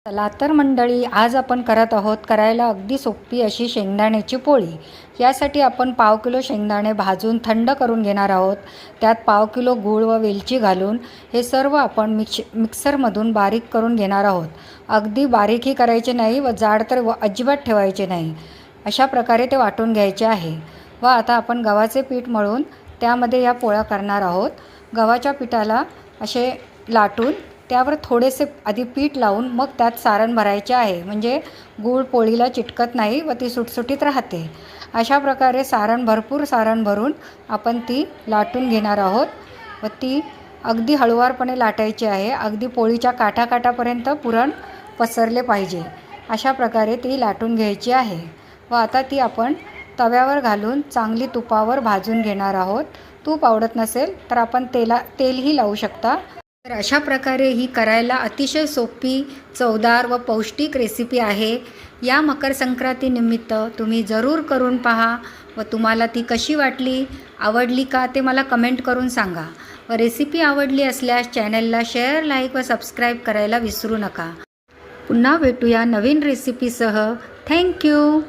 चला तर मंडळी, आज आपण करत आहोत करायला अगदी सोपी अशी शेंगदाण्याची पोळी। यासाठी आपण पाव किलो शेंगदाणे भाजून थंड करून घेणार आहोत। त्यात पाव किलो गूळ व वेलची घालून हे सर्व आपण मिक्सरमधून बारीक करून घेणार आहोत। अगदी बारीकही करायचे नाही व जाड तर अजिबात ठेवायचे नाही, अशा प्रकारे ते वाटून घ्यायचे आहे। व आता आपण गव्हाचे पीठ मळून त्यामध्ये या पोळ्या करणार आहोत। गव्हाच्या पिठाला असे लाटून त्यावर थोडेसे आधी पीठ लावून मग त्यात सारण भरायचे आहे, म्हणजे गूळ पोळीला चिटकत नाही व ती सुटसुटीत राहते। अशा प्रकारे भरपूर सारण भरून आपण ती लाटून घेणार आहोत व ती अगदी हळुवारपणे लाटायची आहे। अगदी पोळीच्या काठाकाठापर्यंत पुरण पसरले पाहिजे, अशा प्रकारे ती लाटून घ्यायची आहे। व आता ती आपण तव्यावर घालून चांगली तुपावर भाजून घेणार आहोत। तूप आवडत नसेल तर आपण तेलही लावू शकता। तर अशा प्रकारे ही करायला अतिशय सोपी, चवदार व पौष्टिक रेसिपी आहे। या मकर संक्रांतीनिमित्त तुम्ही जरूर करून पहा व तुम्हाला ती कशी वाटली, आवडली का ते मला कमेंट करून सांगा। व रेसिपी आवडली असल्यास चॅनलला शेअर, लाईक व सबस्क्राईब करायला विसरू नका। पुन्हा भेटूया नवीन रेसिपीसह। थँक्यू।